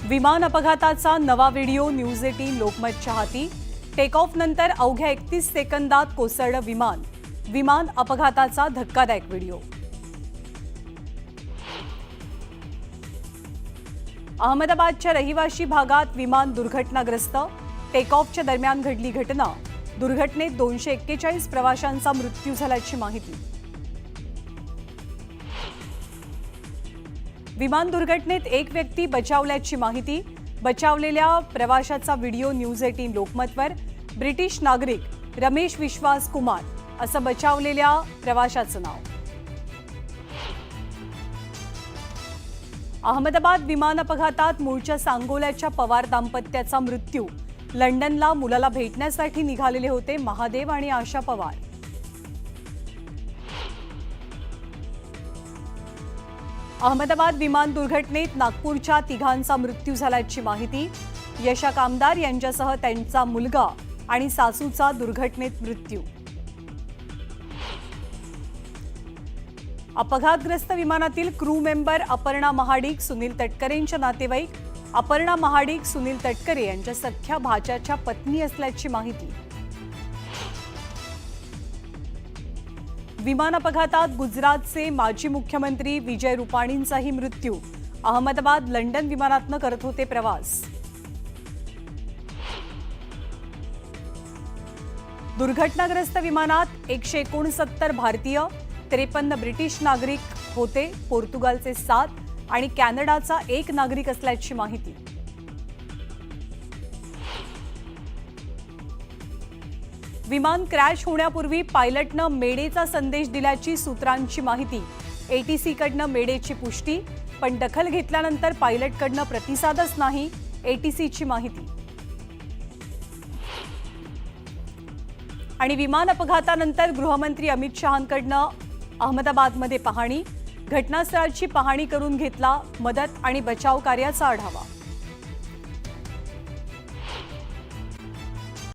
विमान अपघाताचा नवा व्हिडिओ न्यूज 18 लोकमतच्या हाती। टेक ऑफ नंतर अवघ्या 31 सेकंदात कोसळलं विमान। विमान अपघाताचा धक्कादायक व्हिडिओ। अहमदाबादच्या रहिवाशी भागात विमान दुर्घटनाग्रस्त। टेक ऑफच्या दरम्यान घडली घटना। दुर्घटनेत 241 प्रवाशांचा मृत्यू झाल्याची माहिती। विमान दुर्घटनेत एक व्यक्ती बचावल्याची माहिती। बचावलेल्या प्रवाशाचा व्हिडिओ न्यूज 18 लोकमतवर। ब्रिटिश नागरिक रमेश विश्वास कुमार असं बचावलेल्या प्रवाशाचं नाव। अहमदाबाद विमान अपघातात मूळच्या सांगोल्याच्या पवार दाम्पत्याचा मृत्यू। लंडनला मुलाला भेटण्यासाठी निघालेले होते महादेव आणि आशा पवार। अहमदाबाद विमान दुर्घटनेत नागपूरच्या तिघांचा मृत्यू झाल्याची माहिती। यशा कामदार यांच्यासह त्यांचा मुलगा आणि सासूचा दुर्घटनेत मृत्यू। अपघातग्रस्त विमानातील क्रू मेंबर अपर्णा महाडिक, सुनील तटकरेंचे नातेवाईक। अपर्णा महाडिक सुनील तटकरे यांच्या सख्या भाच्याच्या पत्नी असल्याची माहिती। विमान अपघातात गुजरातचे माजी मुख्यमंत्री विजय रुपाणींचाही मृत्यू। अहमदाबाद लंडन विमानातनं करत होते प्रवास। दुर्घटनाग्रस्त विमानात 169 भारतीय, 53 ब्रिटिश नागरिक होते। पोर्तुगालचे 7 आणि कॅनडाचा 1 नागरिक असल्याची माहिती। विमान क्रॅश होण्यापूर्वी पायलटनं मेडेचा संदेश दिल्याची सूत्रांची माहिती। एटीसी कडनं मेडेची पुष्टी, पण दखल घेतल्यानंतर पायलटकडनं प्रतिसादच नाही, एटीसीची माहिती। आणि विमान अपघातानंतर गृहमंत्री अमित शहांकडनं अहमदाबादमध्ये पाहणी। घटनास्थळाची पाहणी करून घेतला मदत आणि बचाव कार्याचा आढावा।